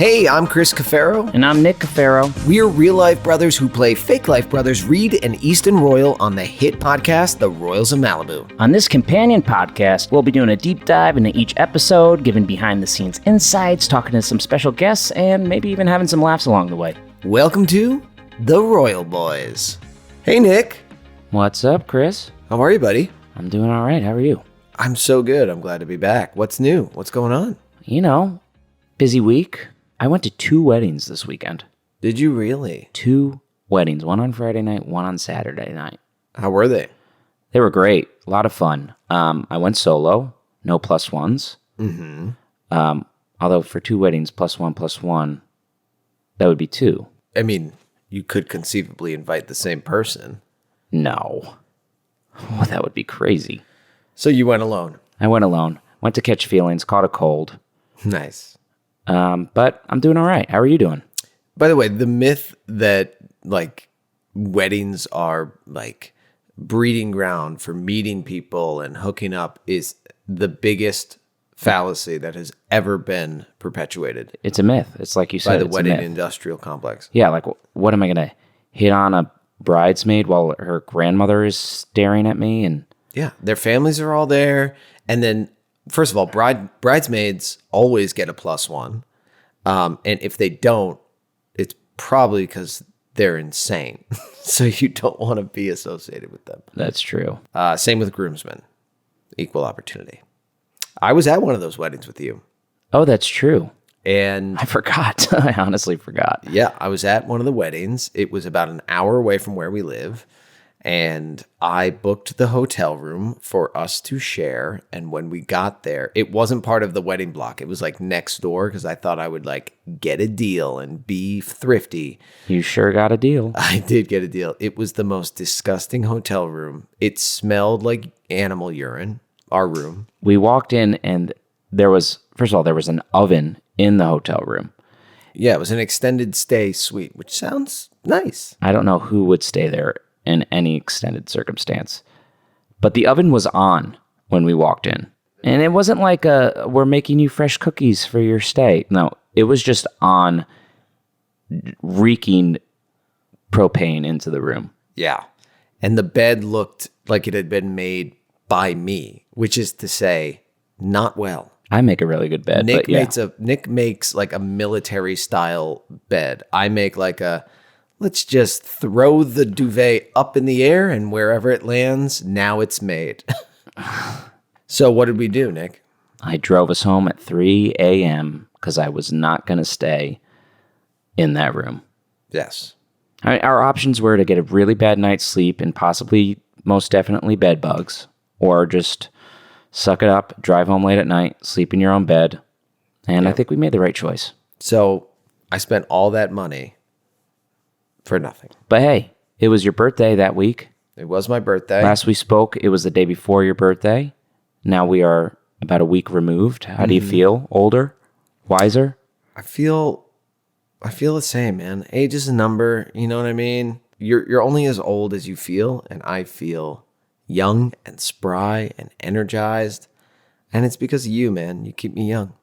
Hey, I'm Chris Cafero. And I'm Nick Cafero. We're real-life brothers who play fake-life brothers Reed and Easton Royal on the hit podcast, The Royals of Malibu. On this companion podcast, we'll be doing a deep dive into each episode, giving behind-the-scenes insights, talking to some special guests, and maybe even having some laughs along the way. Welcome to The Royal Boys. Hey, Nick. What's up, Chris? How are you, buddy? I'm doing all right. How are you? I'm so good. I'm glad to be back. What's new? What's going on? You know, busy week. I went to 2 weddings this weekend. Did you really? 2 weddings, one on Friday night, one on Saturday night. How were they? They were great. A lot of fun. I went solo, no plus ones. Although for 2 weddings, plus one, that would be 2. I mean, you could conceivably invite the same person. No. Oh, that would be crazy. So you went alone? I went alone. Went to catch feelings, caught a cold. Nice. But I'm doing all right. How are you doing? By the way, the myth that like weddings are like breeding ground for meeting people and hooking up is the biggest fallacy that has ever been perpetuated. It's a myth. It's like you said, by the it's wedding a myth. industrial complex. Yeah, like what am I going to hit on a bridesmaid while her grandmother is staring at me? And yeah, their families are all there. And then, first of all, bridesmaids always get a plus one. And if they don't, it's probably because they're insane. So you don't want to be associated with them. That's true. Same with groomsmen. Equal opportunity. I was at one of those weddings with you. Oh, that's true. And I forgot. I honestly forgot. yeah, I was at one of the weddings. It was about an hour away from where we live. And I booked the hotel room for us to share. And when we got there, it wasn't part of the wedding block. It was like next door because I thought I would like get a deal and be thrifty. You sure got a deal. I did get a deal. It was the most disgusting hotel room. It smelled like animal urine, our room. We walked in and there was an oven in the hotel room. Yeah, it was an extended stay suite, which sounds nice. I don't know who would stay there in any extended circumstance. But the oven was on when we walked in. And it wasn't like we're making you fresh cookies for your stay. No, it was just on, reeking propane into the room. Yeah. And the bed looked like it had been made by me, which is to say, not well. I make a really good bed. Nick but Nick makes like a military style bed. I make like a, let's just throw the duvet up in the air and wherever it lands, now it's made. So what did we do, Nick? I drove us home at 3 a.m. because I was not going to stay in that room. Yes. Our options were to get a really bad night's sleep and possibly, most definitely, bed bugs, or just suck it up, drive home late at night, sleep in your own bed. And I think we made the right choice. So I spent all that money for nothing. But hey, it was your birthday that week. It was my birthday. Last we spoke, it was the day before your birthday. Now we are about a week removed. How do you feel? Older? Wiser? I feel the same, man. Age is a number, you know what I mean? You're only as old as you feel, and I feel young and spry and energized. And it's because of you, man. You keep me young.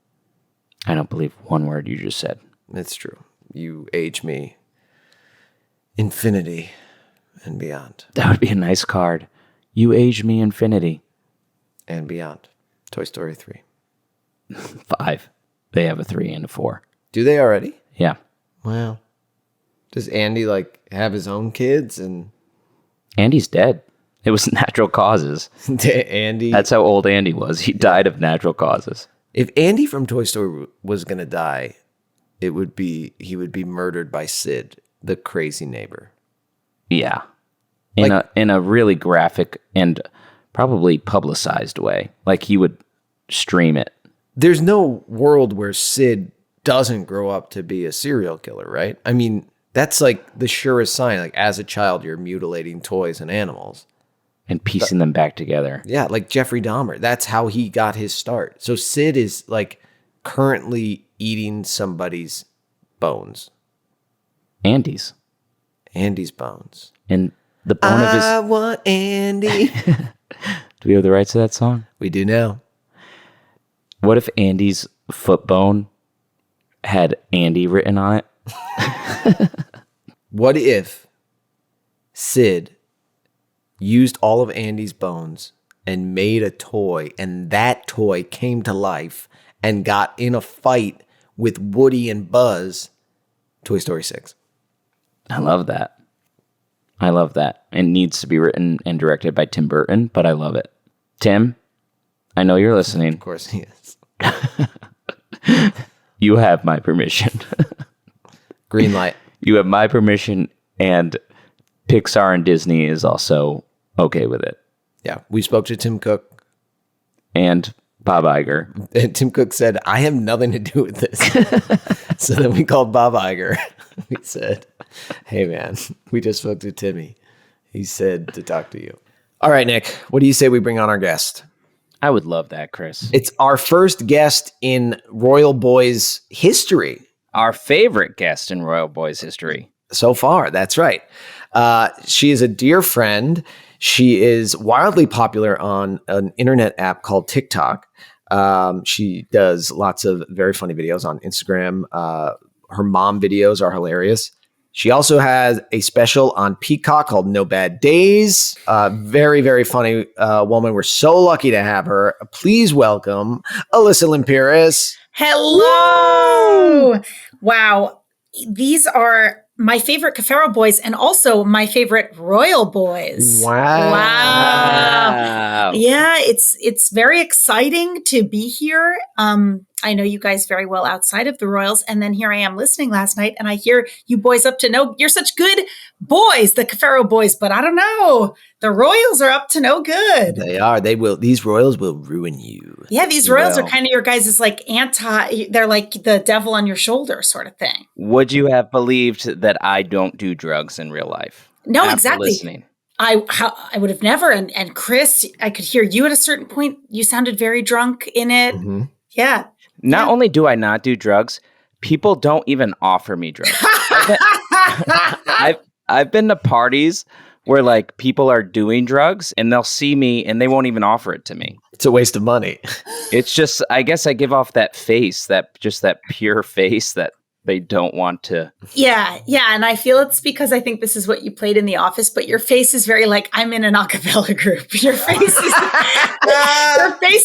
I don't believe one word you just said. It's true. You age me infinity and beyond. That would be a nice card. You age me infinity. And beyond. Toy Story 3. 5. They have a 3 and a 4. Do they already? Yeah. Wow. Does Andy like have his own kids? And Andy's dead. It was natural causes. Andy. That's how old Andy was. He died of natural causes. If Andy from Toy Story was going to die, he would be murdered by Sid, the crazy neighbor. Yeah. In a really graphic and probably publicized way. Like he would stream it. There's no world where Sid doesn't grow up to be a serial killer, right? I mean, that's like the surest sign. Like as a child, you're mutilating toys and animals. And piecing them back together. Yeah, like Jeffrey Dahmer. That's how he got his start. So Sid is like currently eating somebody's bones. Andy's bones. And the bone of his... I want Andy. Do we have the rights to that song? We do now. What if Andy's foot bone had Andy written on it. What if Sid used all of Andy's bones and made a toy, and that toy came to life and got in a fight with Woody and Buzz? Toy Story 6. I love that. I love that. It needs to be written and directed by Tim Burton, but I love it. Tim, I know you're listening. Of course he is. You have my permission. Green light. You have my permission, and Pixar and Disney is also okay with it. Yeah, we spoke to Tim Cook. And Bob Iger. And Tim Cook said, I have nothing to do with this. So then we called Bob Iger. We said, hey, man, we just spoke to Timmy. He said to talk to you. All right, Nick, what do you say we bring on our guest? I would love that, Chris. It's our first guest in Royal Boys history. Our favorite guest in Royal Boys history. So far, that's right. She is a dear friend. She is wildly popular on an internet app called TikTok. She does lots of very funny videos on Instagram. Her mom videos are hilarious. She also has a special on Peacock called No Bad Days. Very, very funny woman. We're so lucky to have her. Please welcome Alyssa Limpiris. Hello! Woo! Wow. These are my favorite Cafero boys and also my favorite Royal boys. Wow. Yeah, it's very exciting to be here. I know you guys very well outside of the Royals, and then here I am listening last night, and I hear you boys up to no, you're such good boys, the Cafero boys, but I don't know. The Royals are up to no good. They are. They will. These Royals will ruin you. Yeah, these Royals are kind of your guys' like they're like the devil on your shoulder sort of thing. Would you have believed that I don't do drugs in real life? No, exactly. Listening? I would have never. And Chris, I could hear you at a certain point. You sounded very drunk in it. Mm-hmm. Yeah. Not only do I not do drugs, people don't even offer me drugs. I've been to parties where like people are doing drugs and they'll see me and they won't even offer it to me. It's a waste of money. It's just, I guess I give off that face, that pure face that they don't want to. Yeah. And I feel it's because I think this is what you played in The Office, but your face is very like, I'm in an a cappella group. Your face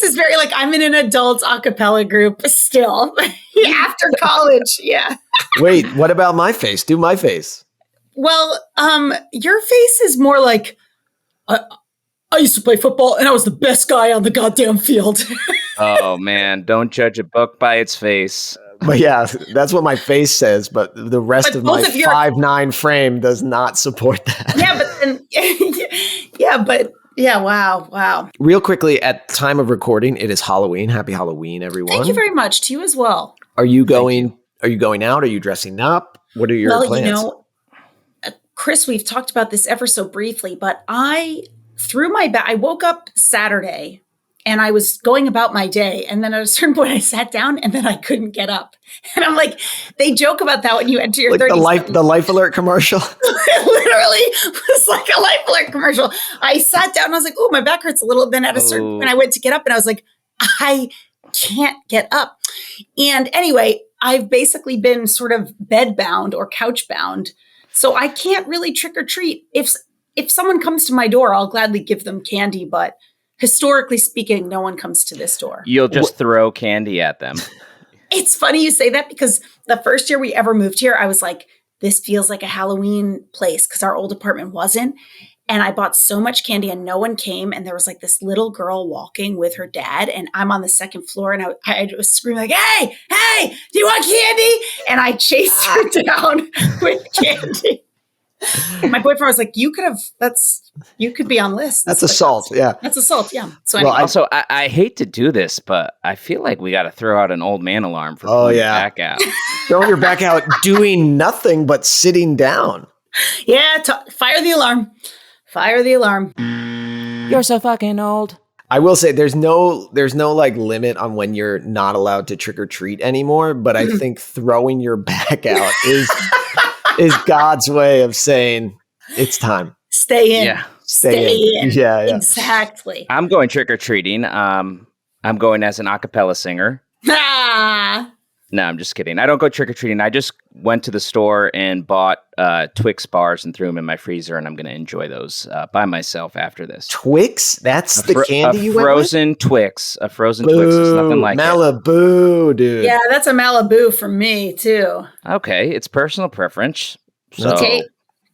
is very like, I'm in an adult a cappella group still after college. Yeah. Wait, what about my face? Do my face. Well, your face is more like, I used to play football and I was the best guy on the goddamn field. Oh man, don't judge a book by its face. But yeah, that's what my face says. But the rest of my 5'9" frame does not support that. Yeah, wow. Real quickly, at time of recording, it is Halloween. Happy Halloween, everyone. Thank you very much. To you as well. Are you going out? Are you dressing up? What are your plans? You know, Chris, we've talked about this ever so briefly, but I woke up Saturday and I was going about my day. And then at a certain point I sat down and then I couldn't get up. And I'm like, they joke about that when you enter your like 30s. The Life Alert commercial. It literally was like a Life Alert commercial. I sat down and I was like, oh, my back hurts a little. Then at a certain point I went to get up and I was like, I can't get up. And anyway, I've basically been sort of bed bound or couch bound. So I can't really trick or treat. If someone comes to my door, I'll gladly give them candy. But historically speaking, no one comes to this door. You'll just throw candy at them. It's funny you say that because the first year we ever moved here, I was like, this feels like a Halloween place because our old apartment wasn't. And I bought so much candy and no one came. And there was like this little girl walking with her dad. And I'm on the second floor and I was screaming like, hey, do you want candy? And I chased her down with candy. My boyfriend was like, you could be on lists. That's assault. Yeah. That's assault. Yeah. So well, also, I hate to do this, but I feel like we got to throw out an old man alarm for pulling your back out. Throwing your back out, doing nothing but sitting down. Yeah. Fire the alarm. Fire the alarm. You're so fucking old. I will say there's no like limit on when you're not allowed to trick or treat anymore. But I think throwing your back out is God's way of saying it's time. Stay in. Yeah. Stay in. Yeah. Exactly. I'm going trick or treating. I'm going as an a cappella singer. Ah. No, I'm just kidding. I don't go trick-or-treating. I just went to the store and bought Twix bars and threw them in my freezer, and I'm going to enjoy those by myself after this. Twix? That's the candy you went with? Frozen Twix. A frozen Twix is nothing like Malibu, dude. Yeah, that's a Malibu for me, too. Okay, it's personal preference. So. Okay,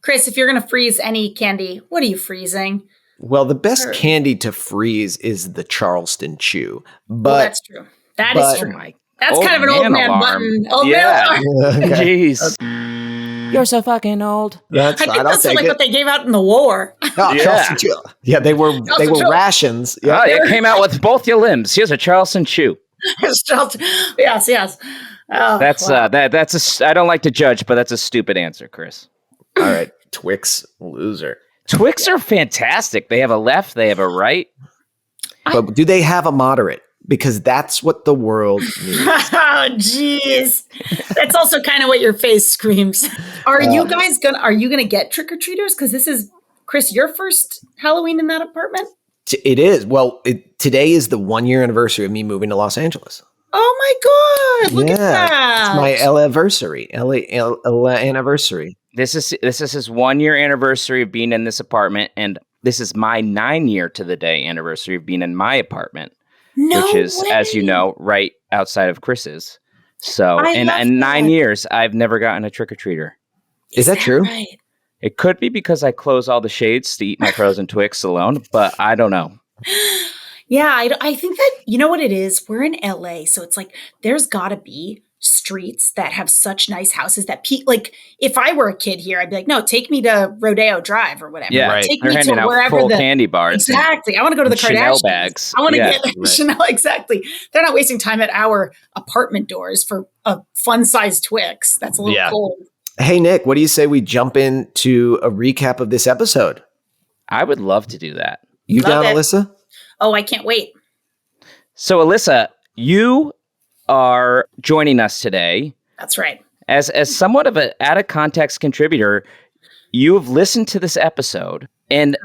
Chris, if you're going to freeze any candy, what are you freezing? Well, the best candy to freeze is the Charleston Chew. But that's true. That is true. That's old kind of an old man alarm. button. Old man alarm. Jeez. You're so fucking old. I think that's like what they gave out in the war. Oh, Charleston Chew. Yeah, they were rations. Yeah, it came out with both your limbs. Here's a Charleston Chew. Yes. Oh, that's I don't like to judge, but that's a stupid answer, Chris. All right, Twix loser. Twix are fantastic. They have a left, they have a right. But do they have a moderate? Because that's what the world needs. Oh, jeez. That's also kind of what your face screams. Are you gonna get trick-or-treaters? Because this is, Chris, your first Halloween in that apartment? It is. Well, today is the 1-year anniversary of me moving to Los Angeles. Oh my God! Look at that. It's my anniversary. Anniversary. This is his 1-year anniversary of being in this apartment, and this is my 9-year to the day anniversary of being in my apartment. Which is, as you know, right outside of Chris's. So, in 9 years, I've never gotten a trick-or-treater. Is that true? Right? It could be because I close all the shades to eat my frozen Twix alone, but I don't know. Yeah, I think that, you know what it is? We're in LA, so it's like there's got to be streets that have such nice houses that like if I were a kid here, I'd be like, no, take me to Rodeo Drive or whatever. Yeah, right. Take They're me to wherever full candy bars. Exactly. I want to go to the Chanel Kardashians. bags. I want to get Chanel. Exactly. They're not wasting time at our apartment doors for a fun-sized Twix. That's a little cold. Hey, Nick, what do you say we jump into a recap of this episode? I would love to do that. You down, Alyssa? Oh, I can't wait. So, Alyssa, you are joining us today. That's right. As somewhat of an out of context contributor, you have listened to this episode, and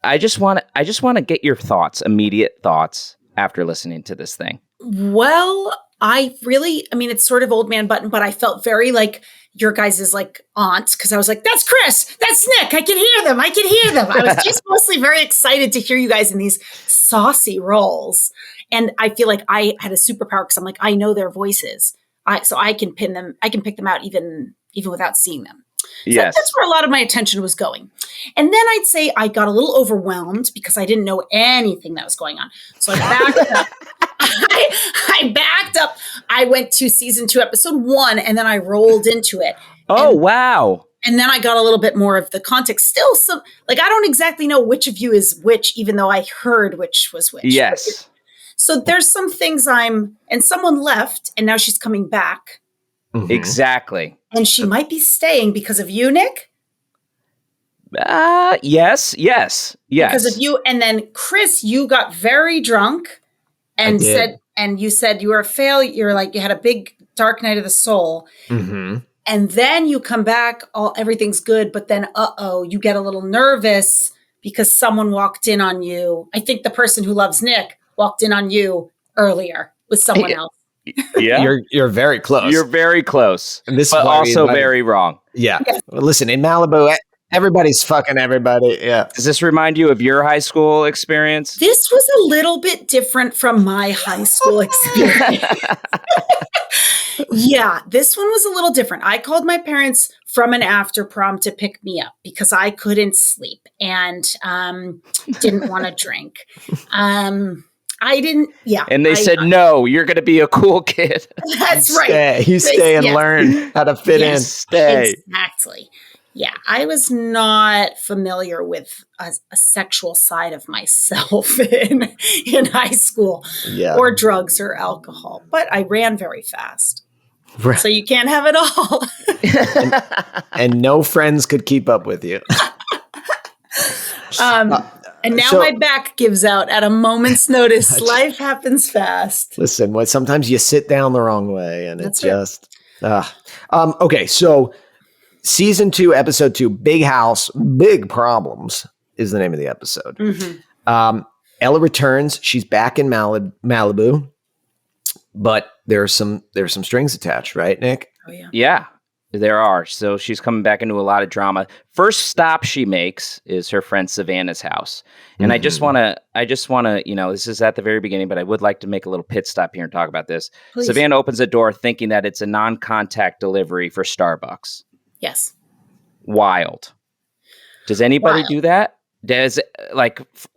I just want to get your immediate thoughts after listening to this thing. Well, it's sort of old man button, but I felt very like your guys' like aunt, because I was like, that's Chris, that's Nick, I can hear them. I was just mostly very excited to hear you guys in these saucy roles. And I feel like I had a superpower because I'm like, I know their voices. So I can pick them out even without seeing them. So yes. That's where a lot of my attention was going. And then I'd say I got a little overwhelmed because I didn't know anything that was going on. So I backed up. I backed up. I went to season 2, episode 1, and then I rolled into it. Wow. And then I got a little bit more of the context. Still some, like, I don't exactly know which of you is which, even though I heard which was which. Yes. So there's some things and someone left, and now she's coming back. Mm-hmm. Exactly. And she might be staying because of you, Nick? Yes. Because of you. And then, Chris, you got very drunk and you said you were a failure. You're like, you had a big dark night of the soul. Mm-hmm. And then you come back, everything's good. But then, you get a little nervous because someone walked in on you. I think the person who loves Nick walked in on you earlier with someone else. Yeah, you're very close. You're very close, but also very wrong. Yeah. Yes. Listen, in Malibu, everybody's fucking everybody. Yeah. Does this remind you of your high school experience? This was a little bit different from my high school experience. Yeah, this one was a little different. I called my parents from an after prom to pick me up because I couldn't sleep and didn't want to drink. I didn't, And they said, no, you're going to be a cool kid. That's right. You stay and learn how to fit in. Stay. Exactly. Yeah, I was not familiar with a sexual side of myself in high school or drugs or alcohol, but I ran very fast. Right. So you can't have it all. and no friends could keep up with you. And now my back gives out at a moment's notice. Life happens fast. Listen, sometimes you sit down the wrong way and it's just... okay, so season 2, episode 2, Big House, Big Problems is the name of the episode. Mm-hmm. Ella returns. She's back in Malibu, but there's some strings attached, right, Nick? Oh yeah. Yeah, there are. So she's coming back into a lot of drama. First stop she makes is her friend Savannah's house. And I just want to, this is at the very beginning, but I would like to make a little pit stop here and talk about this. Please. Savannah opens the door thinking that it's a non-contact delivery for Starbucks. Yes. Wild. Does anybody do that?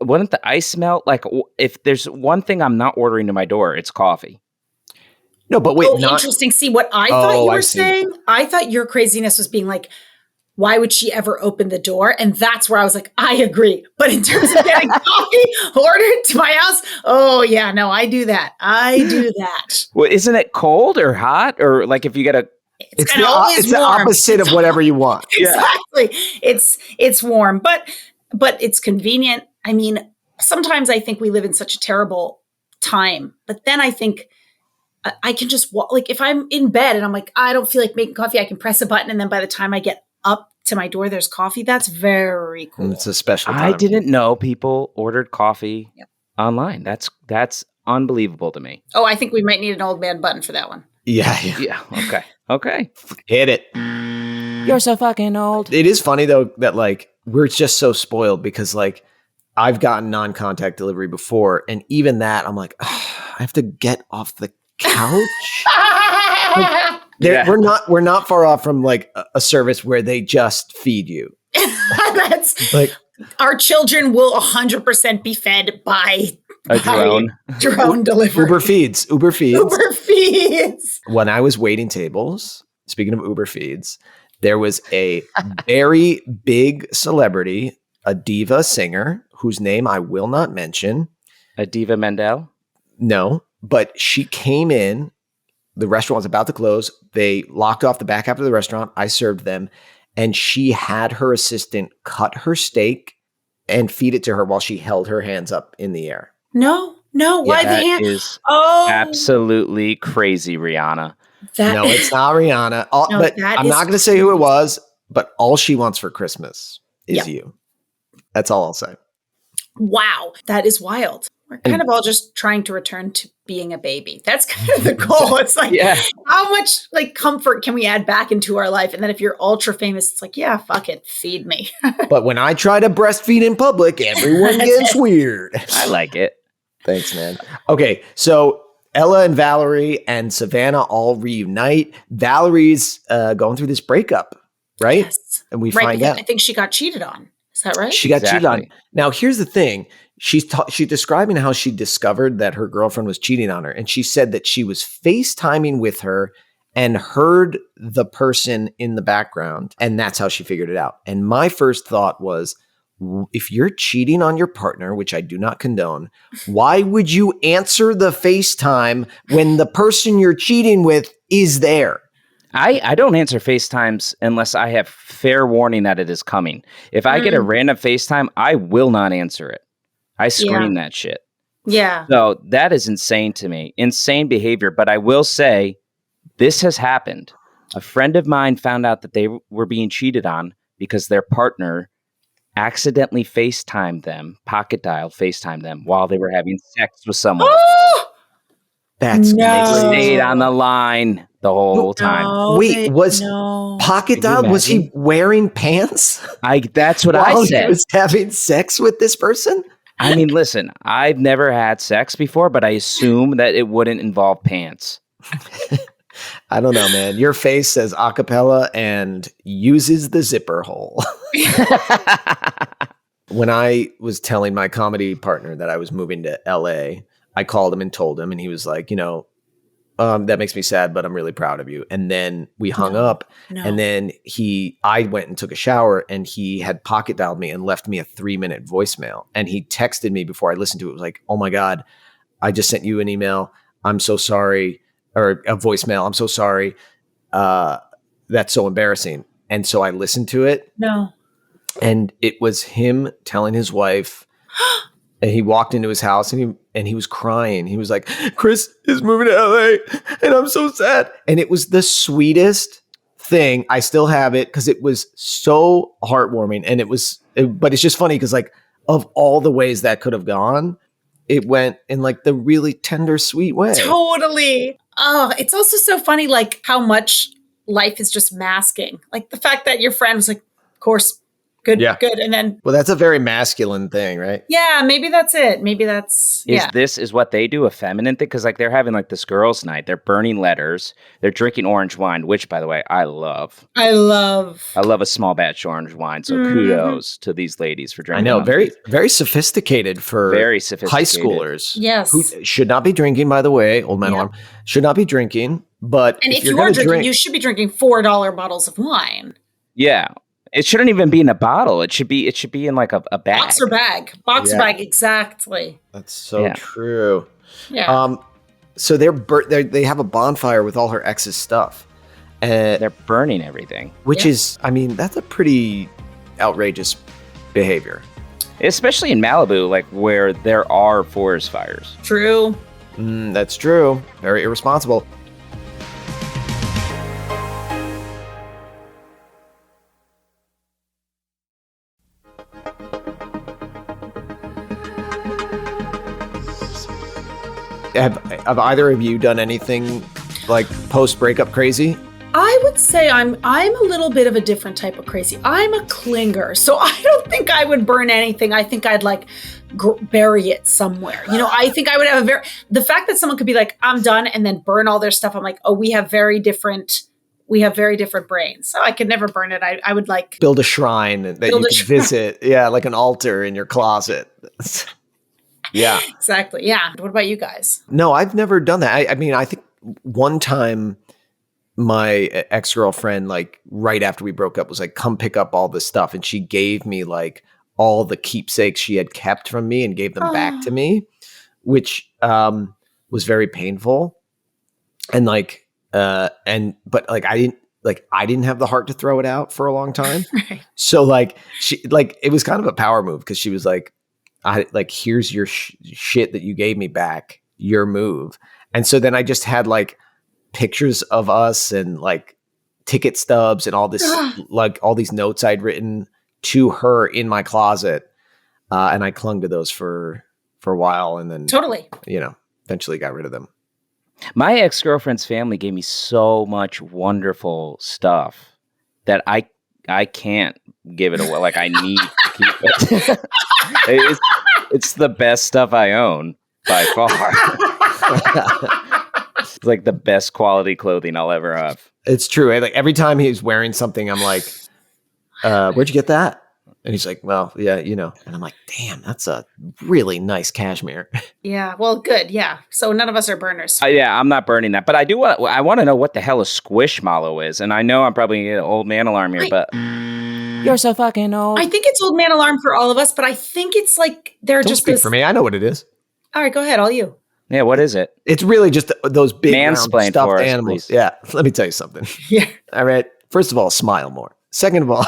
Wouldn't the ice melt? Like, if there's one thing I'm not ordering to my door, it's coffee. No, but wait. Interesting. See, what I thought you were saying, I thought your craziness was being like, why would she ever open the door? And that's where I was like, I agree. But in terms of getting coffee ordered to my house, oh yeah, no, I do that. Well, isn't it cold or hot? Or like if you get it's the opposite of whatever you want. Exactly. It's warm, but it's convenient. I mean, sometimes I think we live in such a terrible time, but then I think I can just walk. Like if I'm in bed and I'm like, I don't feel like making coffee, I can press a button. And then by the time I get up to my door, there's coffee. That's very cool. It's a special time. I didn't know people ordered coffee online. That's unbelievable to me. Oh, I think we might need an old man button for that one. Yeah. Okay. Hit it. You're so fucking old. It is funny though that like we're just so spoiled because like I've gotten non-contact delivery before, and even that I'm like, I have to get off the couch. We're not far off from like a service where they just feed you. That's like our children will 100% be fed by a drone delivery. Uber feeds. When I was waiting tables, speaking of Uber feeds, there was a very big celebrity, a diva singer whose name I will not mention. A diva Mendel? No, but she came in. The restaurant was about to close. They locked off the back half of the restaurant. I served them. And she had her assistant cut her steak and feed it to her while she held her hands up in the air. No. Why the hand? That is absolutely crazy, Rihanna. No, it's not Rihanna. But I'm not going to say who it was, but all she wants for Christmas is you. That's all I'll say. Wow. That is wild. We're kind of all just trying to return to being a baby. That's kind of the goal. It's like, how much like comfort can we add back into our life? And then if you're ultra famous, it's like, yeah, fuck it. Feed me. But when I try to breastfeed in public, everyone gets weird. I like it. Thanks, man. Okay. So Ella and Valerie and Savannah all reunite. Valerie's going through this breakup, right? Yes. And we find out. I think she got cheated on. Is that right? She got cheated on. Now, here's the thing. She's describing how she discovered that her girlfriend was cheating on her. And she said that she was FaceTiming with her and heard the person in the background. And that's how she figured it out. And my first thought was, if you're cheating on your partner, which I do not condone, why would you answer the FaceTime when the person you're cheating with is there? I don't answer FaceTimes unless I have fair warning that it is coming. If I get a random FaceTime, I will not answer it. I screen that shit. Yeah. So that is insane to me. Insane behavior. But I will say this has happened. A friend of mine found out that they were being cheated on because their partner accidentally FaceTimed them, pocket dialed FaceTimed them while they were having sex with someone. That's They stayed on the line the whole time. Wait, pocket dialed? Was he wearing pants? That's what I said. He was having sex with this person? I mean, listen, I've never had sex before, but I assume that it wouldn't involve pants. I don't know, man. Your face says acapella and uses the zipper hole. When I was telling my comedy partner that I was moving to LA, I called him and told him, and he was like, that makes me sad, but I'm really proud of you. And then we hung up, and then I went and took a shower, and he had pocket dialed me and left me a 3-minute voicemail. And he texted me before I listened to it. It was like, oh my God, I just sent you an email. I'm so sorry. Or a voicemail. I'm so sorry. That's so embarrassing. And so I listened to it. No. And it was him telling his wife, and he walked into his house and he was crying. He was like, Chris is moving to LA and I'm so sad. And it was the sweetest thing. I still have it because it was so heartwarming. And but it's just funny because like of all the ways that could have gone, it went in like the really tender, sweet way. Totally. Oh, it's also so funny, like how much life is just masking. Like the fact that your friend was like, of course, good, Yeah. good. And then, Well, that's a very masculine thing, right? yeah, maybe that's it. Maybe that's, Is what they do a feminine thing? Because like they're having like this girls' night. They're burning letters. They're drinking orange wine, which by the way, I love. I love a small batch orange wine. So kudos to these ladies for I drinking. know, very, very sophisticated for Very sophisticated. high schoolers. Yes. Who should not be drinking, by the way, old man Yep. alarm, should not be drinking. But And if you're you are gonna drinking, drink, you should be drinking $4 bottles of wine. Yeah. It shouldn't even be in a bottle. It should be in like a bag. Boxer bag. Boxer Yeah. bag, exactly. that's so Yeah. true. Yeah. So they have a bonfire with all her ex's stuff, and They're burning everything. which Yeah. is, I mean, that's a pretty outrageous behavior. Especially in Malibu, like where there are forest fires. True. That's true. Very irresponsible. Have either of you done anything like post breakup crazy? I would say I'm a little bit of a different type of crazy. I'm a clinger, so I don't think I would burn anything. I think I'd like bury it somewhere. You know, I think I would have the fact that someone could be like, I'm done, and then burn all their stuff. I'm like, oh, we have very different brains. So I could never burn it. I would like Build a shrine that Build you a can shrine. visit. Yeah, like an altar in your closet. Yeah. exactly. Yeah. What about you guys? No, I've never done that. I mean, I think one time my ex-girlfriend, like right after we broke up, was like, come pick up all this stuff. And she gave me like all the keepsakes she had kept from me and gave them back to me, which was very painful. And like, but like, I didn't have the heart to throw it out for a long time. Right. So like it was kind of a power move because she was like, here's your shit that you gave me back, your move. And so then I just had like pictures of us and like ticket stubs and all this, like all these notes I'd written to her in my closet. And I clung to those for a while and then, Totally. eventually got rid of them. My ex-girlfriend's family gave me so much wonderful stuff that I can't give it away. Like I need to keep it. It's the best stuff I own by far. It's like the best quality clothing I'll ever have. It's true. Like every time he's wearing something, I'm like, where'd you get that? And he's like, well, yeah, And I'm like, damn, that's a really nice cashmere. Yeah. Well, good. Yeah. So none of us are burners. Yeah, I'm not burning that. But I want to know what the hell a squishmallow is. And I know I'm probably an old man alarm here, but you're so fucking old. I think it's old man alarm for all of us, but I think it's like they're Don't just speak for me. I know what it is. All right, go ahead. All you. Yeah, what is it? It's really just those big round Mansplain stuffed for us, animals. please. Yeah, let me tell you something. Yeah. All right. First of all, smile more. Second of all,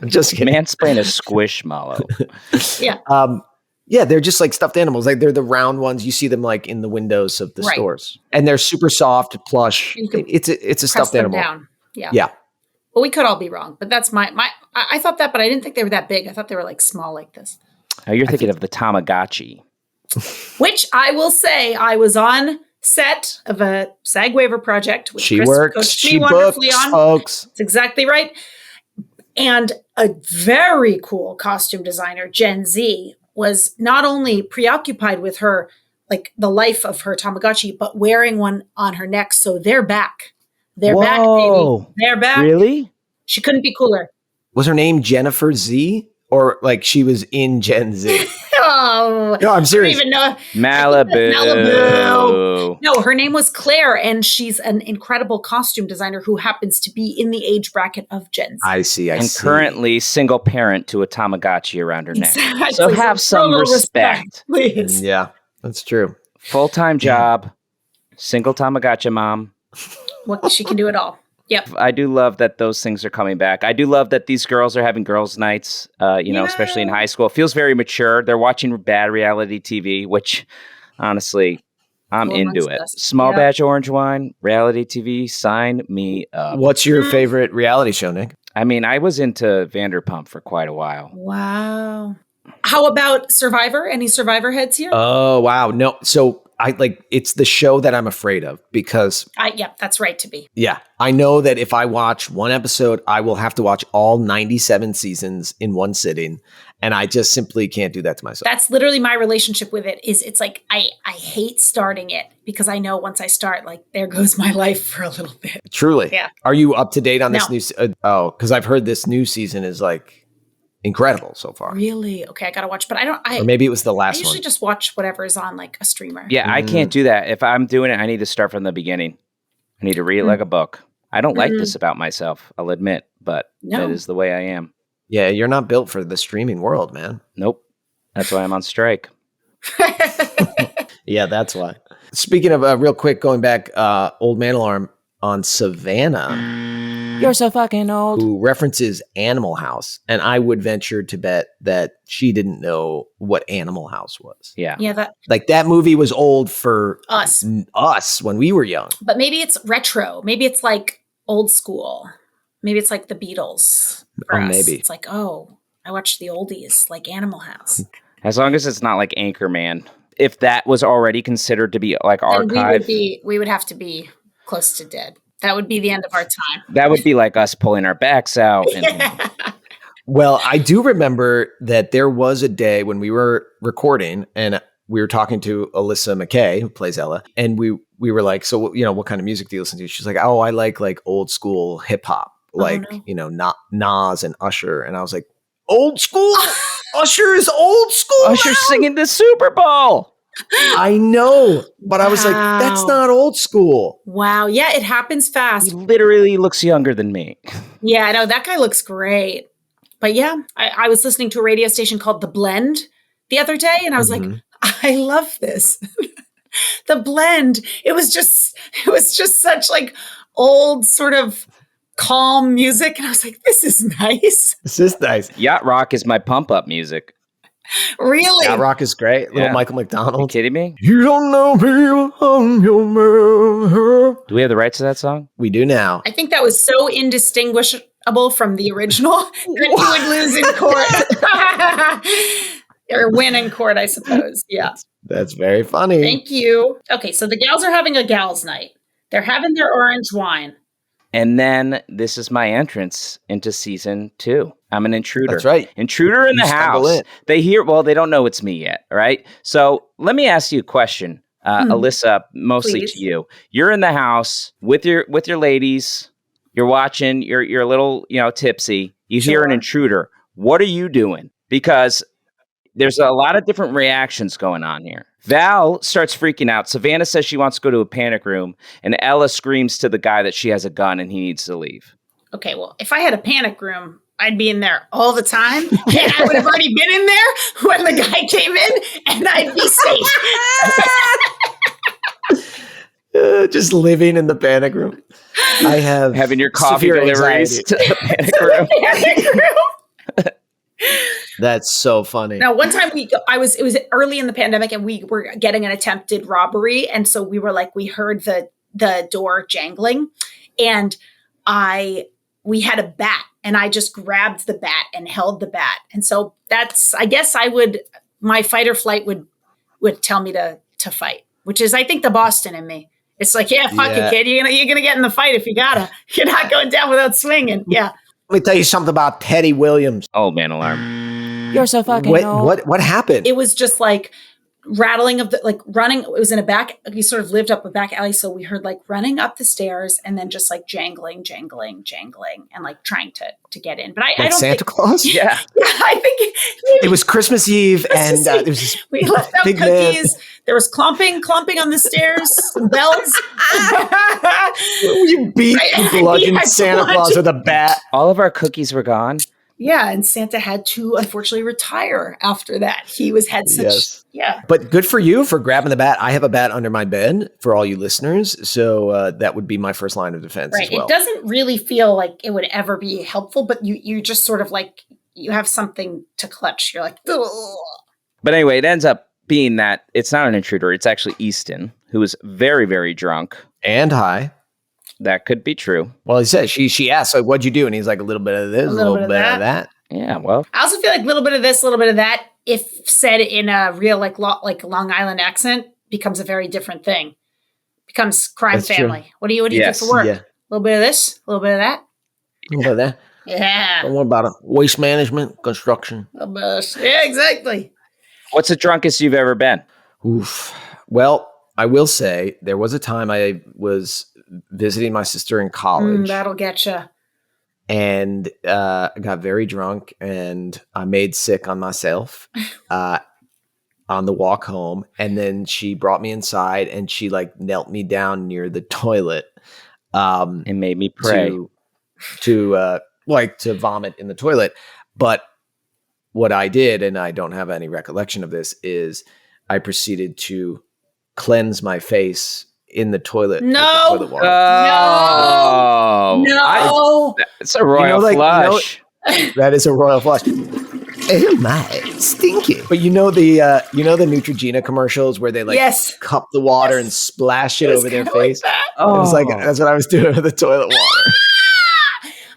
just kidding. Mansplain a squishmallow. Yeah. Yeah, they're just like stuffed animals. Like they're the round ones. You see them like in the windows of the Right. stores, and they're super soft, plush. You can It's a Press stuffed them animal. down. Yeah. Yeah. Well, we could all be wrong, but that's I thought that, but I didn't think they were that big. I thought they were like small like this. Oh, you're thinking of the Tamagotchi. Which I will say, I was on set of a SAG waiver project, which She Chris works. coached me She wonderfully books, on. folks. That's exactly right. And a very cool costume designer, Gen Z, was not only preoccupied with her, like the life of her Tamagotchi, but wearing one on her neck. So they're back. They're back, Whoa. baby. They're back. Really? She couldn't be cooler. Was her name Jennifer Z, or like she was in Gen Z? Oh, No, I'm I don't serious. even know. Malibu. Malibu. No, her name was Claire, and she's an incredible costume designer who happens to be in the age bracket of Gen Z. I see. I And see. currently single parent to a Tamagotchi around her neck. Exactly. So have some Total respect. please. Yeah, that's true. Full-time job, single Tamagotchi mom. What she can do it all. Yep. I do love that those things are coming back. I do love that these girls are having girls' nights, especially in high school. It feels very mature. They're watching bad reality TV, which honestly, I'm Well, into amongst it. us. Small Yeah. batch orange wine, reality TV, sign me up. What's your favorite reality show, Nick? I mean, I was into Vanderpump for quite a while. Wow. How about Survivor? Any Survivor heads here? Oh wow, no. So it's the show that I'm afraid of because that's right to be. yeah, I know that if I watch one episode, I will have to watch all 97 seasons in one sitting. And I just simply can't do that to myself. That's literally my relationship with it. It's like I hate starting it because I know once I start, like there goes my life for a little bit. Truly. Yeah. Are you up to date on this No. new? Because I've heard this new season is like incredible so far. Really? Okay, I gotta watch, but or maybe it was the last I usually one. just watch whatever is on like a streamer. Yeah, I can't do that. If I'm doing it, I need to start from the beginning. I need to read it like a book. I don't like this about myself, I'll admit, but that is the way I am. Yeah, you're not built for the streaming world, man. Nope. That's why I'm on strike. Yeah, that's why. Speaking of real quick, going back, Old Man Alarm on Savannah. You're so fucking old. Who references Animal House. And I would venture to bet that she didn't know what Animal House was. Yeah. Yeah, that movie was old for us when we were young. But maybe it's retro. Maybe it's like old school. Maybe it's like the Beatles. For us. Maybe. It's like, I watched the oldies, like Animal House. As long as it's not like Anchorman. If that was already considered to be like archive. We would have to be close to dead. That would be the end of our time. That would be like us pulling our backs out. Yeah. Well, I do remember that there was a day when we were recording and we were talking to Alyssa McKay, who plays Ella, and we were like, so, what kind of music do you listen to? She's like, I like old school hip hop, Nas and Usher. And I was like, old school? Usher is old school. Usher's singing the Super Bowl. I know, but I was like, that's not old school. Wow. Yeah, it happens fast. He literally looks younger than me. Yeah, I know. That guy looks great. But yeah, I was listening to a radio station called The Blend the other day, and I was like, I love this. The Blend. It was just such like old sort of calm music. And I was like, this is nice. This is nice. Yacht rock is my pump up music. Really? Yacht rock is great. Little Michael McDonald. Are you kidding me? You don't know me, I'm your man. Do we have the rights to that song? We do now. I think that was so indistinguishable from the original that you would lose in court. Or win in court, I suppose. Yeah. That's very funny. Thank you. Okay, so the gals are having a gals night. They're having their orange wine. And then this is my entrance into season 2. I'm an intruder. That's right. Intruder in the house. They don't know it's me yet. Right. So let me ask you a question, Alyssa, mostly Please. to you. You're in the house with your ladies. You're watching. You're a little, tipsy. You hear an intruder. What are you doing? Because there's a lot of different reactions going on here. Val starts freaking out. Savannah says she wants to go to a panic room, and Ella screams to the guy that she has a gun and he needs to leave. Okay, well, if I had a panic room, I'd be in there all the time. And I would have already been in there when the guy came in, and I'd be safe. Just living in the panic room. I have having your coffee deliveries to the panic room. Panic room. That's so funny. Now, one time it was early in the pandemic, and we were getting an attempted robbery. And so we were like, we heard the door jangling, and we had a bat, and I just grabbed the bat and held the bat. And so I guess my fight or flight would tell me to fight, which is, I think, the Boston in me. It's like, yeah, fuck it, kid. You're gonna get in the fight if you gotta. You're not going down without swinging. Yeah. Let me tell you something about Teddy Williams. Old Man Alarm. You're so fucking old. What happened? It was just like rattling of running. It was in a back. We sort of lived up a back alley, so we heard like running up the stairs and then just like jangling, and like trying to get in. But I don't Santa think, Claus. Yeah, I think it was Christmas Eve, and there was this we left out big cookies. man. There was clomping on the stairs, some bells. You beat bludgeoned Santa Claus with a bat. All of our cookies were gone. Yeah, and Santa had to unfortunately retire after that. He had such yeah. But good for you for grabbing the bat. I have a bat under my bed for all you listeners, so that would be my first line of defense as well. It doesn't really feel like it would ever be helpful, but you just sort of like you have something to clutch. You're like, ugh. But anyway, it ends up being that it's not an intruder. It's actually Easton, who is very, very drunk and high. That could be true. Well, he said she asked, like, "What'd you do?" And he's like, "A little bit of this, a little bit of that." Yeah, well, I also feel like a little bit of this, a little bit of that, if said in a real like Long Island accent, becomes a very different thing. Becomes crime That's family. true. What do you Yes, do for work? yeah. A little bit of this, a little bit of that. What about that? Yeah. What about waste management, construction? A little bit of- yeah, exactly. What's the drunkest you've ever been? Oof. Well, I will say there was a time I was visiting my sister in college. That'll get you. And I got very drunk and I made sick on myself on the walk home. And then she brought me inside and she like knelt me down near the toilet. It made me pray. To vomit in the toilet. But what I did, and I don't have any recollection of this, is I proceeded to cleanse my face in the toilet. No. With the toilet water. No. It's a royal flush. That is a royal flush. Oh my, stinky! But the Neutrogena commercials where they like Yes. cup the water and splash it over their face. Like that. It was like that's what I was doing with the toilet water.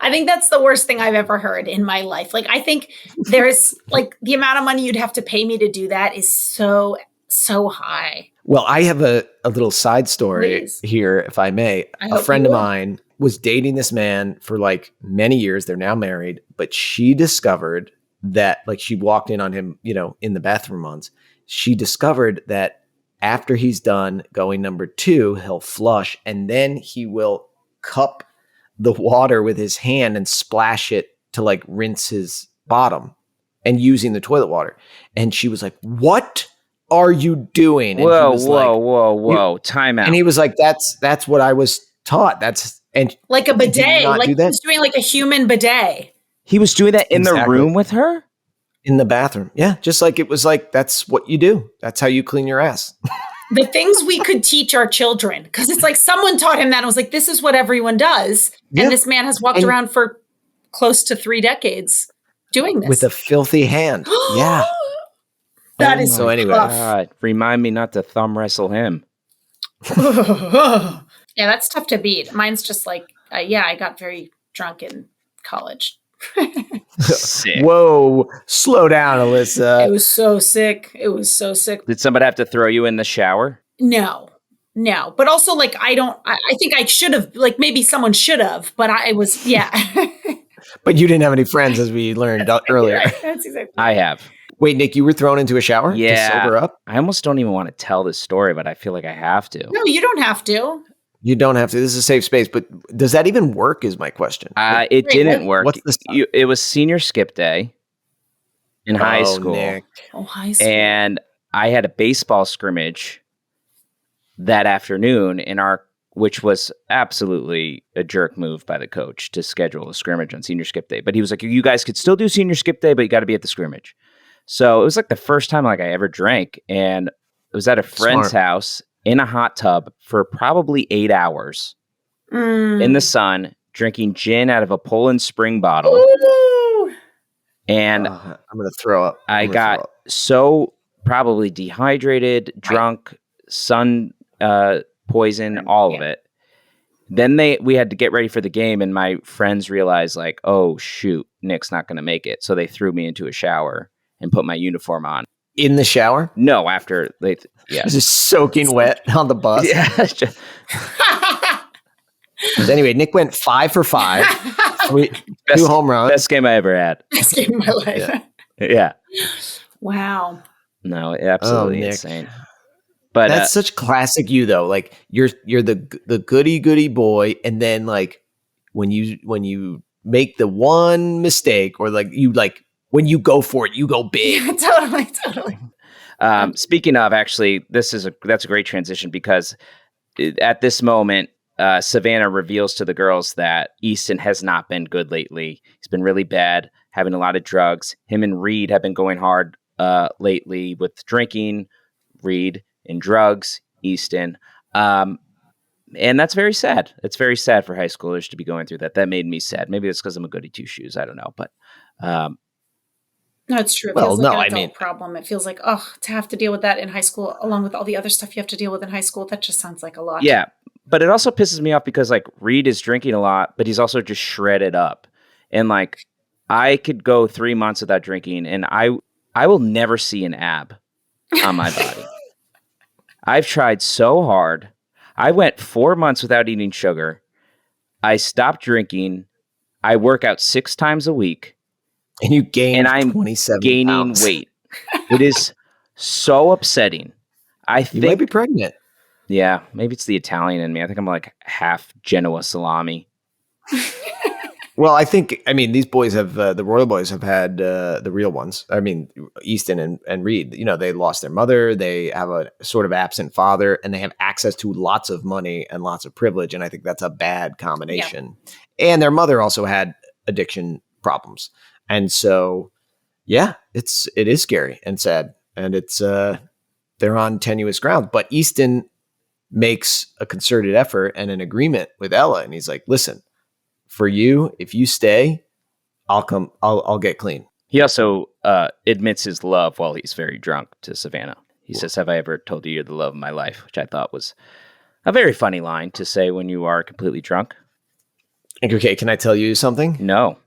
I think that's the worst thing I've ever heard in my life. Like, I think there's like the amount of money you'd have to pay me to do that is so high. Well, I have a little side story Please. here, if I may. I A hope friend you of will. mine was dating this man for like many years. They're now married, but she discovered that, like, she walked in on him, in the bathroom once. She discovered that after he's done going number 2, he'll flush and then he will cup the water with his hand and splash it to like rinse his bottom and using the toilet water. And she was like, "What are you doing?" And he was like, Whoa. Time out. And he was like, that's what I was taught. Like a Did you bidet. not Like do that? he was doing like a human bidet. He was doing that in the Exactly. room with her? in the bathroom. Yeah. Just like it was like, that's what you do. That's how you clean your ass. The things we could teach our children, because it's like someone taught him that and was like, this is what everyone does. Yeah. And this man has walked And- around for close to 3 decades doing this. With a filthy hand. Yeah. That is So anyway. tough. God, remind me not to thumb wrestle him. Yeah, that's tough to beat. Mine's just like, I got very drunk in college. Sick. Whoa. Slow down, It Alyssa. was so sick. It was so sick. Did somebody have to throw you in the shower? No. But also, like, I think I should have, like, maybe someone should have, but I was, yeah. But you didn't have any friends, as we learned earlier. Right, that's exactly. I have. Wait, Nick, you were thrown into a shower to Yeah. sober up? I almost don't even want to tell this story, but I feel like I have to. No, you don't have to. You don't have to. This is a safe space. But does that even work is my question. It Wait, didn't work. What's the stop? It was senior skip day in high school. Nick. Oh, high school. And I had a baseball scrimmage that afternoon which was absolutely a jerk move by the coach to schedule a scrimmage on senior skip day. But he was like, you guys could still do senior skip day, but you got to be at the scrimmage. So it was like the first time like I ever drank, and it was at a friend's house in a hot tub for probably 8 hours in the sun, drinking gin out of a Poland Spring bottle. Ooh. And I'm going to throw up. I I'm gonna got throw up. so probably dehydrated, drunk, sun poison, all of it. Then we had to get ready for the game, and my friends realized, like, oh shoot, Nick's not going to make it. So they threw me into a shower and put my uniform on. In the shower? No, after they, yeah, Just soaking wet on the bus. yeah. it's just- Anyway, Nick went 5 for 5. Best- 2 home runs. best game I ever had. Best game of my life. Yeah. Yeah, Wow. no, absolutely Nick. insane. But That's such classic you though. Like you're the goody boy, and then like when you make the one mistake, or like when you go for it, you go big. Yeah, totally. speaking of, actually, that's a great transition, because at this moment, Savannah reveals to the girls that Easton has not been good lately. He's been really bad, having a lot of drugs. Him and Reed have been going hard lately with drinking. Reed and drugs, Easton. And that's very sad. It's very sad for high schoolers to be going through that. That made me sad. Maybe it's because I'm a goody two shoes. I don't know. But No, it's true. It Well, feels like no, an I adult mean- problem. It feels like, to have to deal with that in high school, along with all the other stuff you have to deal with in high school. That just sounds like a lot. yeah, but it also pisses me off because like Reed is drinking a lot, but he's also just shredded up. And like I could go 3 months without drinking, and I will never see an ab on my body. I've tried so hard. I went 4 months without eating sugar. I stopped drinking. I work out 6 times a week. And you gained And I'm 27 gaining pounds. weight. It is so upsetting. I You think, might be pregnant. yeah, maybe it's the Italian in me. I think I'm like half Genoa salami. Well, I mean, these boys have, the Royal Boys have had the real ones. I mean, Easton and Reed, you know, they lost their mother. They have a sort of absent father, and they have access to lots of money and lots of privilege. And I think that's a bad combination. Yeah. And their mother also had addiction problems. And so, yeah, it is scary and sad. And it's, they're on tenuous ground. But Easton makes a concerted effort and an agreement with Ella. And he's like, listen, for you, if you stay, I'll get clean. He also admits his love while he's very drunk to Savannah. He says, have I ever told you you're the love of my life? Which I thought was a very funny line to say when you are completely drunk. Okay, can I tell you something? No.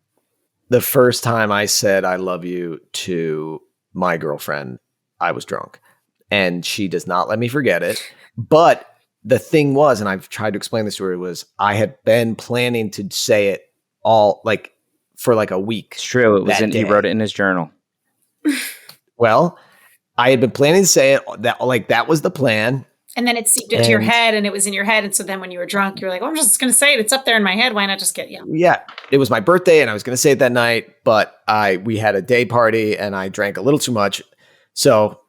The first time I said I love you to my girlfriend, I was drunk. And she does not let me forget it. But the thing was, and I've tried to explain the story, was I had been planning to say it all like for like a week. It's true. It was he wrote it in his journal. Well, I had been planning to say it, that was the plan. And then it seeped into your head, and it was in your head. And so then when you were drunk, you were like, well, I'm just going to say it. It's up there in my head. Why not just get, Yeah. It was my birthday, and I was going to say it that night, but we had a day party, and I drank a little too much. So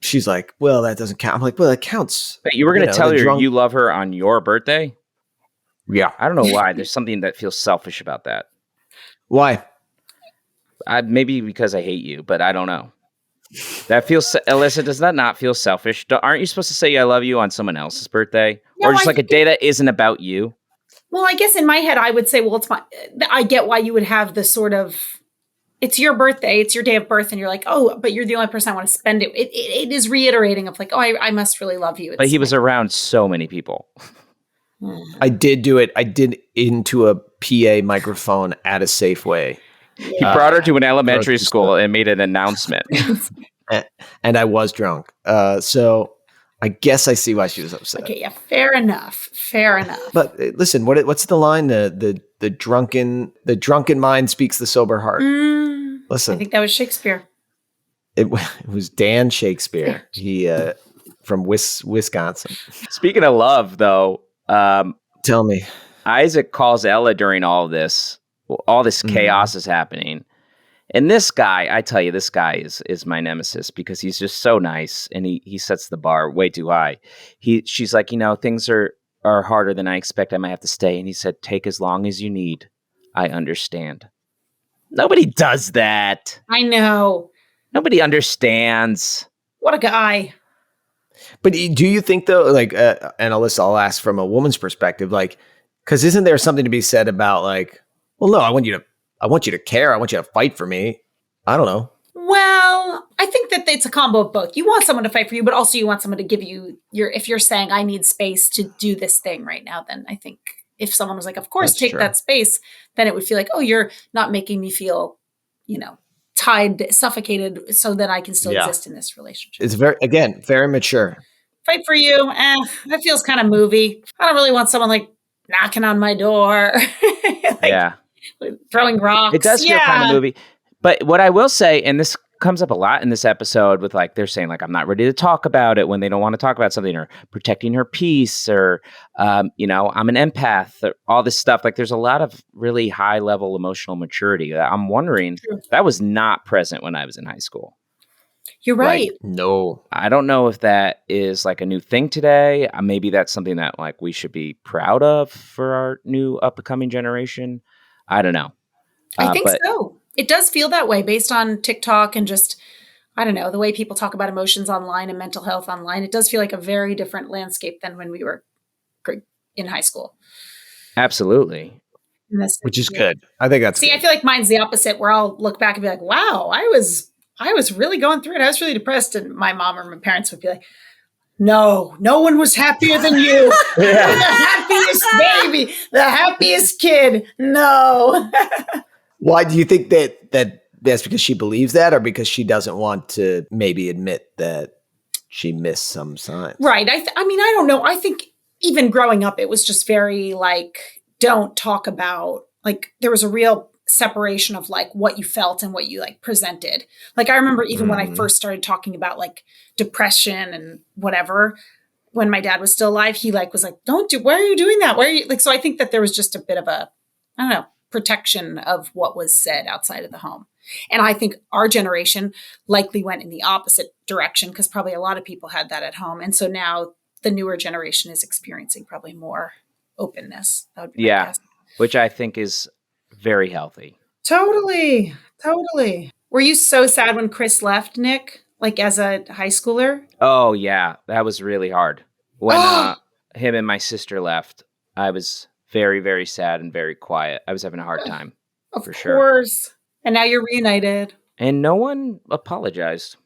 she's like, well, that doesn't count. I'm like, well, it counts. But you were going to tell her you love her on your birthday? Yeah. I don't know why. There's something that feels selfish about that. Why? Maybe because I hate you, but I don't know. That feels, Alyssa, does that not feel selfish? Aren't you supposed to say I love you on someone else's birthday? No, or just like a day that isn't about you? Well, I guess in my head, I would say, well, I get why you would have the sort of, it's your birthday, it's your day of birth, and you're like, oh, but you're the only person I want to spend it. It is reiterating of like, oh, I must really love you. But he was around so many people. I did do it. I did into a PA microphone at a Safeway. He brought her to an elementary school and made an announcement. And I was drunk. So I guess I see why she was upset. Okay, yeah, fair enough. But listen, what's the line? The drunken mind speaks the sober heart. Listen, I think that was Shakespeare. It was Dan Shakespeare. He from Wisconsin. Speaking of love, though, tell me, Isaac calls Ella during all this chaos is happening. And this guy, I tell you, this guy is my nemesis because he's just so nice and he sets the bar way too high. She's like, things are harder than I expect. I might have to stay. And he said, take as long as you need. I understand. Nobody does that. I know. Nobody understands. What a guy. But do you think though, like, and Alyssa, I'll ask from a woman's perspective, like, because isn't there something to be said about like, well, no, I want you to care. I want you to fight for me. I don't know. Well, I think that it's a combo of both. You want someone to fight for you, but also you want someone to give you if you're saying I need space to do this thing right now, then I think if someone was like, of course, take that space, then it would feel like, oh, you're not making me feel, tied, suffocated so that I can still exist in this relationship. It's very mature. Fight for you. That feels kind of movie. I don't really want someone like knocking on my door. Throwing rocks. It does feel kind of movie. But what I will say, and this comes up a lot in this episode with like, they're saying like, I'm not ready to talk about it when they don't want to talk about something, or protecting her peace, or, I'm an empath, or all this stuff. Like there's a lot of really high level emotional maturity. I'm wondering that was not present when I was in high school. You're right. Like, no. I don't know if that is like a new thing today. Maybe that's something that like we should be proud of for our new upcoming generation. I don't know. I think so. It does feel that way based on TikTok and just, I don't know, the way people talk about emotions online and mental health online. It does feel like a very different landscape than when we were in high school. Absolutely. Which is good. I think that's good. I feel like mine's the opposite, where I'll look back and be like, wow, I was really going through it. I was really depressed. And my mom or my parents would be like, no one was happier than you. You're the happiest baby, the happiest kid. No. Why do you think that's because she believes that, or because she doesn't want to maybe admit that she missed some signs. Right. I mean, I don't know. I think even growing up, it was just very like, don't talk about, like, there was a real separation of like what you felt and what you like presented. Like, I remember even when I first started talking about like depression and whatever, when my dad was still alive, he like was like, why are you doing that? Why are you like, so I think that there was just a bit of a, I don't know, protection of what was said outside of the home. And I think our generation likely went in the opposite direction because probably a lot of people had that at home. And so now the newer generation is experiencing probably more openness. That would be my guess. Which I think is very healthy. Totally. Were you so sad when Chris left, Nick? Like as a high schooler? Oh, yeah. That was really hard. When him and my sister left, I was very, very sad and very quiet. I was having a hard time. Of for course. Sure. And now you're reunited. And no one apologized.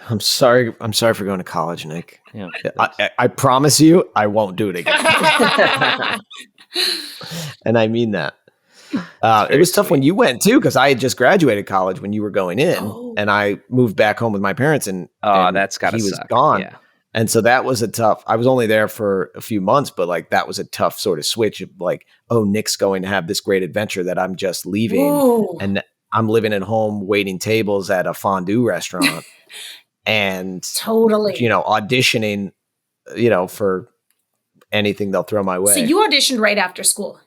I'm sorry for going to college, Nick. Yeah, I promise you I won't do it again. And I mean that. It was tough when you went too, because I had just graduated college when you were going in, and I moved back home with my parents, and that's gotta he was suck. gone. Yeah. And so that was I was only there for a few months, but like that was a tough sort of switch of like, oh, Nick's going to have this great adventure that I'm just leaving. Ooh. And I'm living at home waiting tables at a fondue restaurant and totally, auditioning, for anything they'll throw my way. So you auditioned right after school.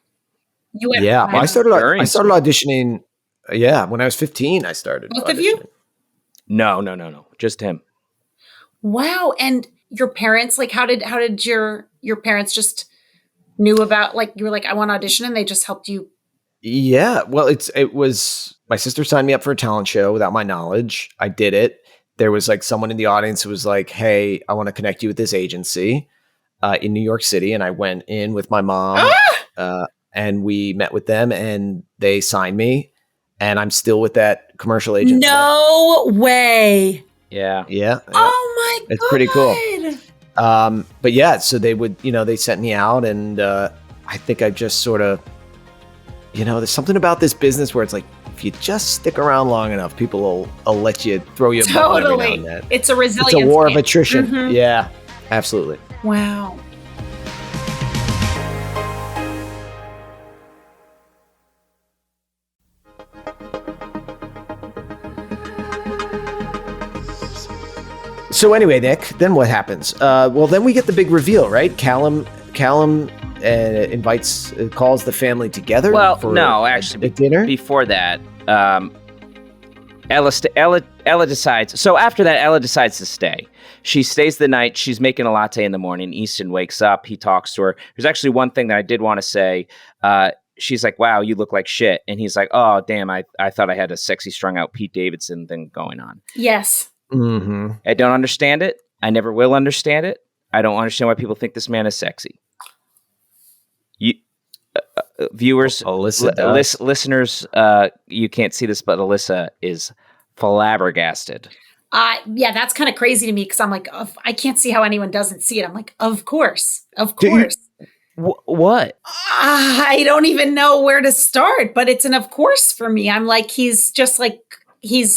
You went Well, I started auditioning. Yeah. When I was 15, I started. Both auditioning. of you? No. Just him. Wow. And your parents, like, how did your parents just knew about, like, you were like, I want to audition, and they just helped you? Yeah. Well, it was, my sister signed me up for a talent show without my knowledge. I did it. There was like someone in the audience who was like, hey, I want to connect you with this agency in New York City. And I went in with my mom and we met with them and they signed me. And I'm still with that commercial agent. No way. Yeah. Oh my God. It's pretty cool. But yeah, so they would, they sent me out, and I think I just sort of, there's something about this business where it's like, if you just stick around long enough, people will let you throw your bone every now and then. It's a resilience. It's a war of game. attrition. Mm-hmm. Yeah, absolutely. Wow. So anyway, Nick, then what happens? Well, then we get the big reveal, right? Callum calls the family together. Well, for no, actually, a dinner. Before that, Ella decides. So after that, Ella decides to stay. She stays the night. She's making a latte in the morning. Easton wakes up. He talks to her. There's actually one thing that I did want to say. She's like, wow, you look like shit. And he's like, oh, damn, I thought I had a sexy strung out Pete Davidson thing going on. Yes. Mm-hmm. I don't understand it. I never will understand it. I don't understand why people think this man is sexy. You viewers, listeners, you can't see this, but Alyssa is flabbergasted. Yeah, that's kind of crazy to me because I'm like, I can't see how anyone doesn't see it. I'm like, of course. What? I don't even know where to start, but it's an of course for me. I'm like, he's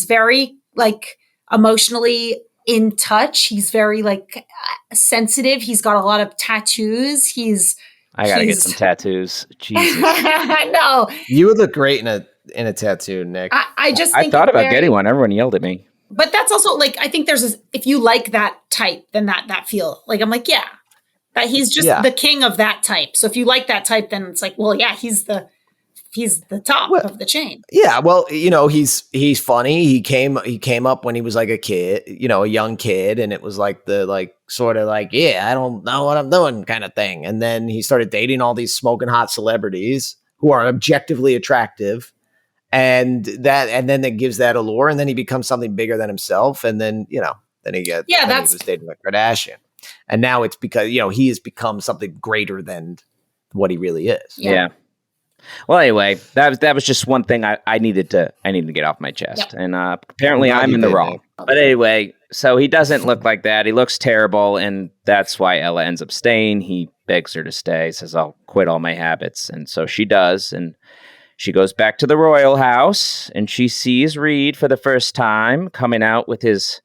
very like emotionally in touch. He's very like sensitive. He's got a lot of tattoos. I gotta get some tattoos. Jesus. No. You would look great in a tattoo, Nick. I just think I thought about getting one. Everyone yelled at me. But that's also like, I think if you like that type, then that feel like, I'm like, yeah, that he's just the king of that type. So if you like that type, then it's like, well, yeah, he's the top of the chain. Yeah. Well, he's funny. He came up when he was like a kid, a young kid. And it was like sort of like, yeah, I don't know what I'm doing kind of thing. And then he started dating all these smoking hot celebrities who are objectively attractive. And then it gives that allure, and then he becomes something bigger than himself. And then, he was dating a Kardashian. And now it's because, he has become something greater than what he really is. Yeah. Well, anyway, that was just one thing I needed to get off my chest. Yep. And apparently I'm in the wrong. But anyway, so he doesn't look like that. He looks terrible. And that's why Ella ends up staying. He begs her to stay, says, I'll quit all my habits. And so she does. And she goes back to the royal house and she sees Reed for the first time coming out with his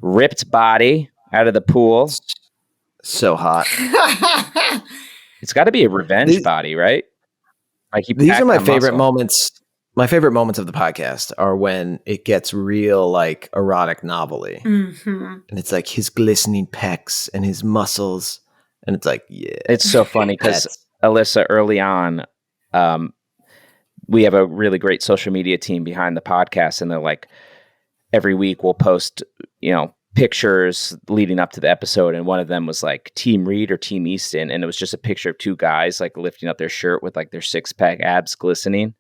ripped body out of the pool. So hot. It's got to be a revenge body, right? Like these are my favorite moments. My favorite moments of the podcast are when it gets real, like erotic novelty, and it's like his glistening pecs and his muscles, and it's like, yeah, it's so funny because Alyssa, early on, we have a really great social media team behind the podcast, and they're like, every week we'll post, pictures leading up to the episode, and one of them was like Team Reed or Team Easton, and it was just a picture of two guys like lifting up their shirt with like their six-pack abs glistening.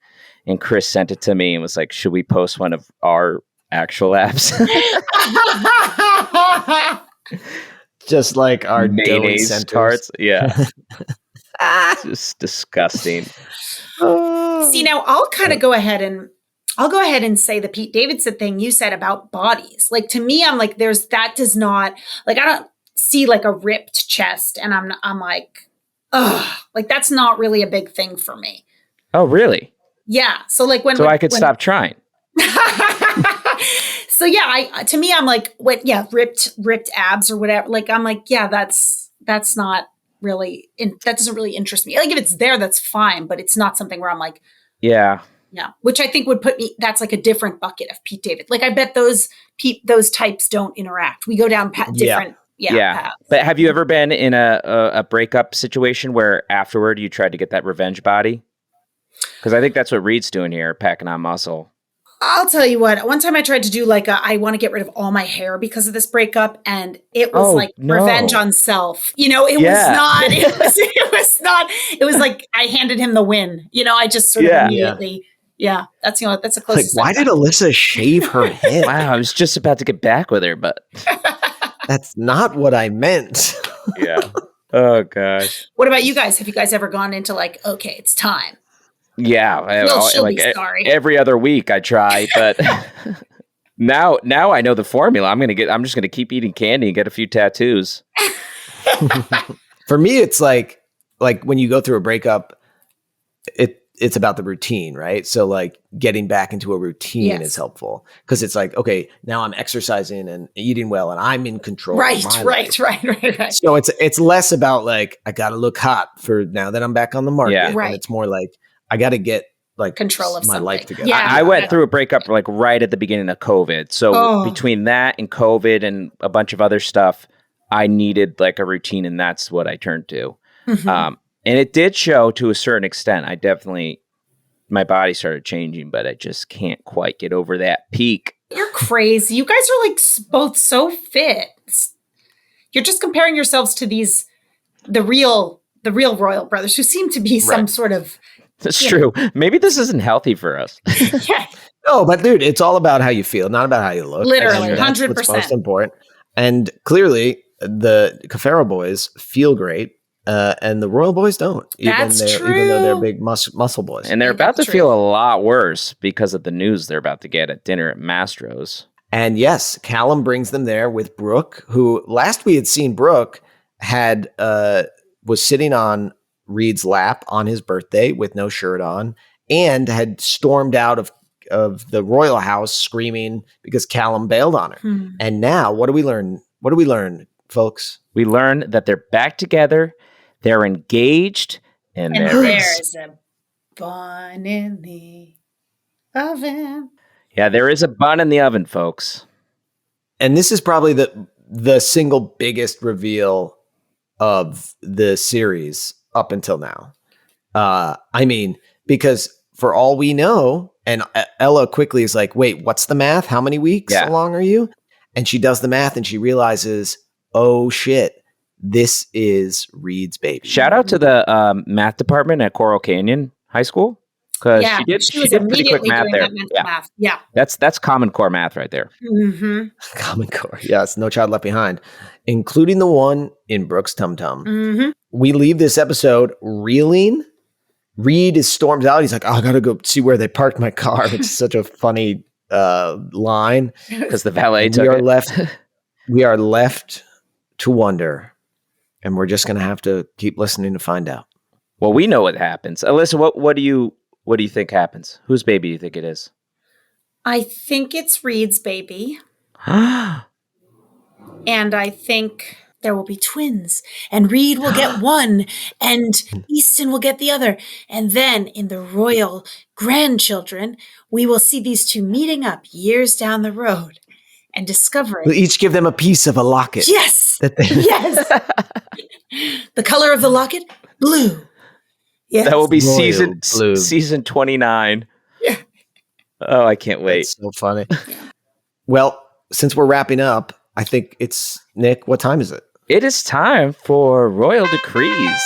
And Chris sent it to me and was like, should we post one of our actual abs? Just like our mayonnaise tarts. Yeah. Just disgusting. See, now I'll kind of go ahead and say the Pete Davidson thing you said about bodies. Like, to me, I'm like, that does not, like, I don't see like a ripped chest and I'm like, ugh, like that's not really a big thing for me. Oh, really? Yeah. So like I could stop trying. So yeah, to me, I'm like, ripped abs or whatever. Like, I'm like, yeah, that's not really, that doesn't really interest me. Like if it's there, that's fine, but it's not something where I'm like, yeah, which I think would put me, that's like a different bucket of Pete David. Like I bet those types don't interact. We go down different. Yeah. Paths. But have you ever been in a breakup situation where afterward you tried to get that revenge body? Because I think that's what Reed's doing here, packing on muscle. I'll tell you what. One time I tried to do like I want to get rid of all my hair because of this breakup, and it was revenge on self. It was not. It was like I handed him the win. I just sort of immediately. Yeah, that's that's a close. Like, why did Alyssa shave her head? Wow, I was just about to get back with her, but that's not what I meant. Yeah. Oh gosh. What about you guys? Have you guys ever gone into like, okay, it's time? Yeah, she'll be sorry. Every other week I try, but now I know the formula. I'm just gonna keep eating candy and get a few tattoos. For me, it's like when you go through a breakup, it's about the routine, right? So like getting back into a routine is helpful because it's like, okay, now I'm exercising and eating well and I'm in control. Right. So it's less about like, I got to look hot for now that I'm back on the market. Yeah. Right. And it's more like, I got to get like control of my life together. Yeah. I went through a breakup like right at the beginning of COVID. So between that and COVID and a bunch of other stuff, I needed like a routine, and that's what I turned to. Mm-hmm. And it did show to a certain extent. My body started changing, but I just can't quite get over that peak. You're crazy. You guys are like both so fit. You're just comparing yourselves to the real Royal brothers who seem to be some sort of. That's true. Maybe this isn't healthy for us. Yeah. No, but dude, it's all about how you feel, not about how you look. Literally, 100%. That's most important. And clearly, the Cafero boys feel great. And the Royal boys don't. Even though they're big muscle boys. And they're about to feel a lot worse because of the news they're about to get at dinner at Mastro's. And yes, Callum brings them there with Brooke, who last we had seen Brooke was sitting on Reed's lap on his birthday with no shirt on and had stormed out of the royal house screaming because Callum bailed on her. And now what do we learn? What do we learn, folks? We learn that they're back together. They're engaged, and there's a bun in the oven. Yeah, there is a bun in the oven, folks. And this is probably the single biggest reveal of the series up until now. Because for all we know, and Ella quickly is like, wait, what's the math? How many weeks along are you? And she does the math and she realizes, oh shit. This is Reed's baby. Shout out to the math department at Coral Canyon High School because she did pretty quick math there. Math. Yeah, that's Common Core math right there. Mm-hmm. Common Core, yes, no child left behind, including the one in Brooke's tum tum. Mm-hmm. We leave this episode reeling. Reed storms out. He's like, "Oh, I gotta go see where they parked my car." It's such a funny line because the valet took it. We are left to wonder. And we're just going to have to keep listening to find out. Well, we know what happens. Alyssa, what do you think happens? Whose baby do you think it is? I think it's Reed's baby. And I think there will be twins, and Reed will get one, and Easton will get the other. And then in the royal grandchildren, we will see these two meeting up years down the road and discovering. We'll each give them a piece of a locket. Yes. That they- Yes. The color of the locket, blue. Yes. That will be Royal blue. season 29. Yeah. Oh, I can't wait. That's so funny. Well, since we're wrapping up, I think it's Nick. What time is it? It is time for Royal Decrees.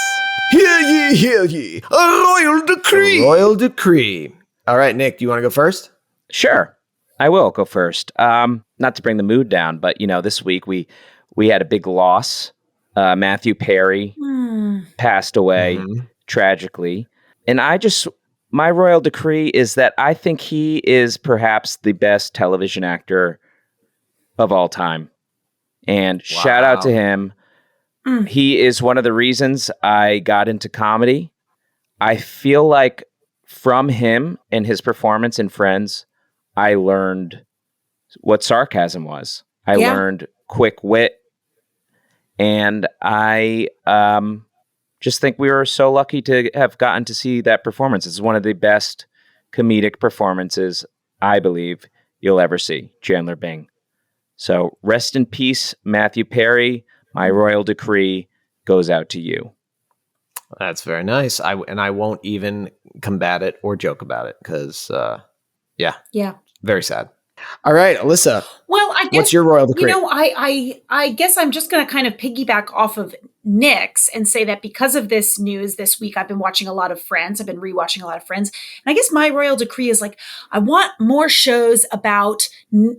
Hear ye, a royal decree. A royal decree. All right, Nick, do you want to go first? Sure, I will go first. Not to bring the mood down, but this week we had a big loss. Matthew Perry passed away tragically, and my royal decree is that I think he is perhaps the best television actor of all time. And shout out to him. He is one of the reasons I got into comedy. I feel like from him and his performance in Friends, I learned what sarcasm was. I learned quick wit. And I just think we were so lucky to have gotten to see that performance. It's one of the best comedic performances, I believe, you'll ever see. Chandler Bing. So rest in peace, Matthew Perry. My royal decree goes out to you. That's very nice. I won't even combat it or joke about it because, very sad. All right, Alyssa. Well, I guess what's your royal decree? I guess I'm just going to kind of piggyback off of Nick's and say that because of this news this week, I've been watching a lot of Friends. I've been rewatching a lot of Friends. And I guess my royal decree is like, I want more shows about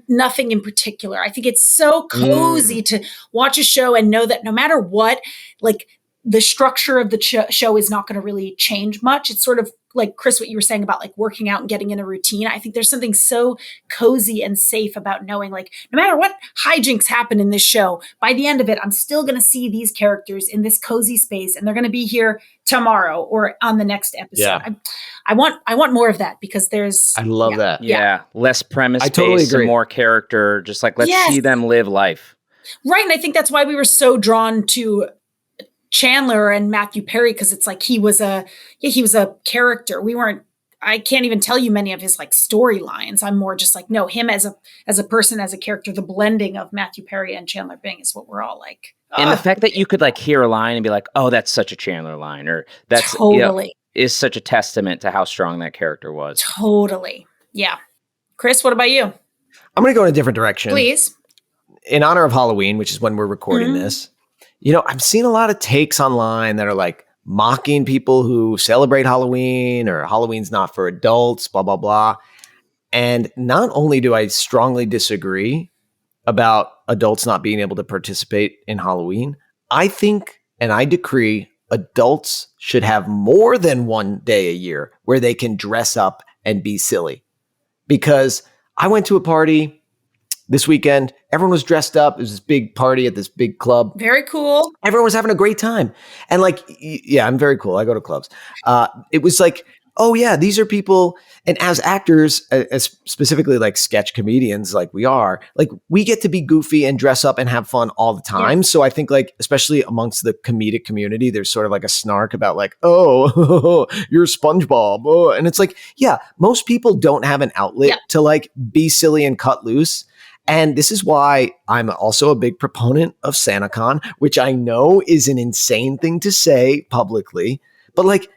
nothing in particular. I think it's so cozy to watch a show and know that no matter what, like the structure of the show is not going to really change much. It's sort of like, Chris, what you were saying about like working out and getting in a routine. I think there's something so cozy and safe about knowing like, no matter what hijinks happen in this show, by the end of it, I'm still going to see these characters in this cozy space and they're going to be here tomorrow or on the next episode. Yeah. I want more of that because I love that. Yeah. Less premise based, totally agree. And more character. Just like, let's see them live life. Right. And I think that's why we were so drawn to Chandler and Matthew Perry, because it's like he was a character. I can't even tell you many of his like storylines. I'm more just like, no, him as a person, as a character, the blending of Matthew Perry and Chandler Bing is what we're all like. And the fact that you could like hear a line and be like, oh, that's such a Chandler line, or that's totally is such a testament to how strong that character was. Totally. Yeah. Chris, what about you? I'm going to go in a different direction. Please. In honor of Halloween, which is when we're recording this, I've seen a lot of takes online that are like mocking people who celebrate Halloween or Halloween's not for adults, blah, blah, blah. And not only do I strongly disagree about adults not being able to participate in Halloween, I think and I decree adults should have more than one day a year where they can dress up and be silly. Because I went to a party this weekend. Everyone was dressed up. It was this big party at this big club. Very cool. Everyone was having a great time. And like, yeah, I'm very cool. I go to clubs. It was like, oh yeah, these are people. And as actors, as specifically like sketch comedians, like we are, like we get to be goofy and dress up and have fun all the time. Yeah. So I think like, especially amongst the comedic community, there's sort of like a snark about like, oh, you're SpongeBob. Oh. And it's like, yeah, most people don't have an outlet to like be silly and cut loose. And this is why I'm also a big proponent of SantaCon, which I know is an insane thing to say publicly, but like,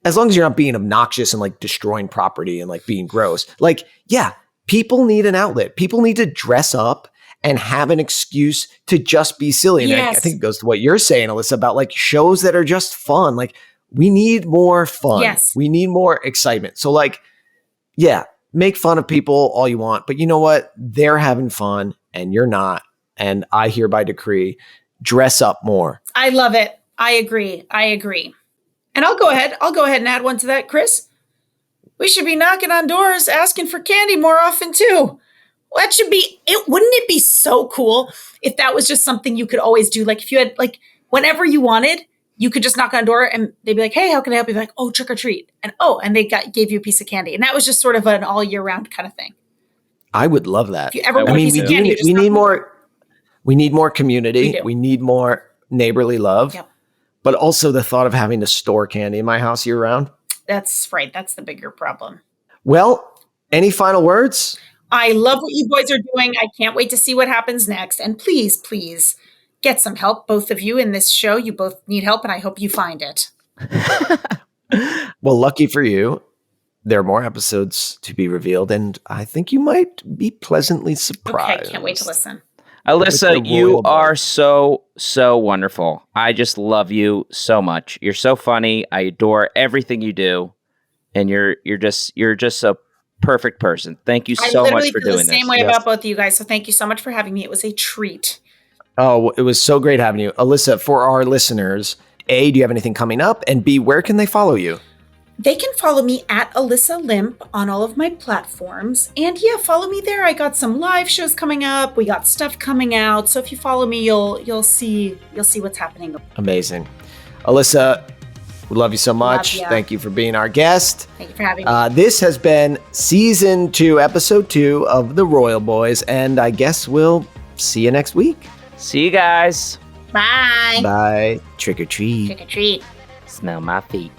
as long as you're not being obnoxious and like destroying property and like being gross, like, yeah, people need an outlet. People need to dress up and have an excuse to just be silly. And I think it goes to what you're saying, Alyssa, about like shows that are just fun. Like we need more fun. Yes. We need more excitement. So like, yeah, make fun of people all you want, but you know what? They're having fun and you're not. And I hereby decree, dress up more. I love it. I agree. And I'll go ahead and add one to that, Chris. We should be knocking on doors, asking for candy more often too. Well, wouldn't it be so cool if that was just something you could always do? Like if you had like whenever you wanted, you could just knock on a door and they'd be like, hey, how can I help you? Like, oh, trick or treat. And they gave you a piece of candy. And that was just sort of an all year round kind of thing. I would love that. If you ever want a piece of candy, we need more. We need more community. We do. We need more neighborly love. Yep. But also the thought of having to store candy in my house year round. That's right. That's the bigger problem. Well, any final words? I love what you boys are doing. I can't wait to see what happens next. And please, please get some help, both of you in this show. You both need help, and I hope you find it. Well, lucky for you, there are more episodes to be revealed, and I think you might be pleasantly surprised. Okay, can't wait to listen. Alyssa, you are so wonderful. I just love you so much. You're so funny. I adore everything you do, and you're just a perfect person. Thank you so much for doing this. I literally feel the same way about both of you guys. So thank you so much for having me. It was a treat. Oh, it was so great having you, Alyssa. For our listeners, A, do you have anything coming up? And B, where can they follow you? They can follow me at Alyssa Limp on all of my platforms. And yeah, follow me there. I got some live shows coming up. We got stuff coming out. So if you follow me, you'll see what's happening. Amazing. Alyssa, we love you so much. Thank you for being our guest. Thank you for having me. This has been season 2, episode 2 of The Royal Boys. And I guess we'll see you next week. See you guys. Bye. Bye. Trick or treat. Trick or treat. Smell my feet.